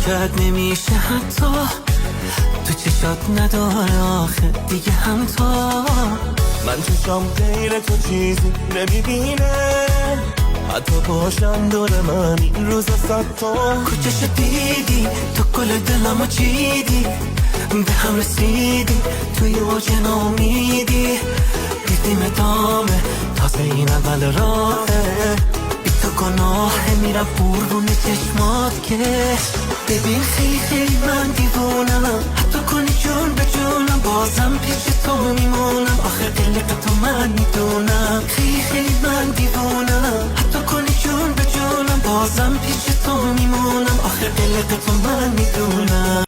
بی‌تت نمیشه حتی تو چشات نداره آخه دیگه هم تو. من چشام غیر تو چیزی نمیبینه، حتی باشم دور من این روز صد تا. کجاشو دیدی تو گل دلمو چیدی، به هم رسیدی توی اوج ناامیدی. دیدیم ادامه تازه این اول راهه، بی تو گناهه میرم قربون چشمات که. ببین خیلی خیلی من دیوونم، حتی کنی جون به جونم بازم پیش تو میمونم. آخه قلق تو من میدونم، خیلی خیلی من دیوونم، حتی کنی جون به جونم بازم پیش تو میمونم. آخه قلق تو من میدونم.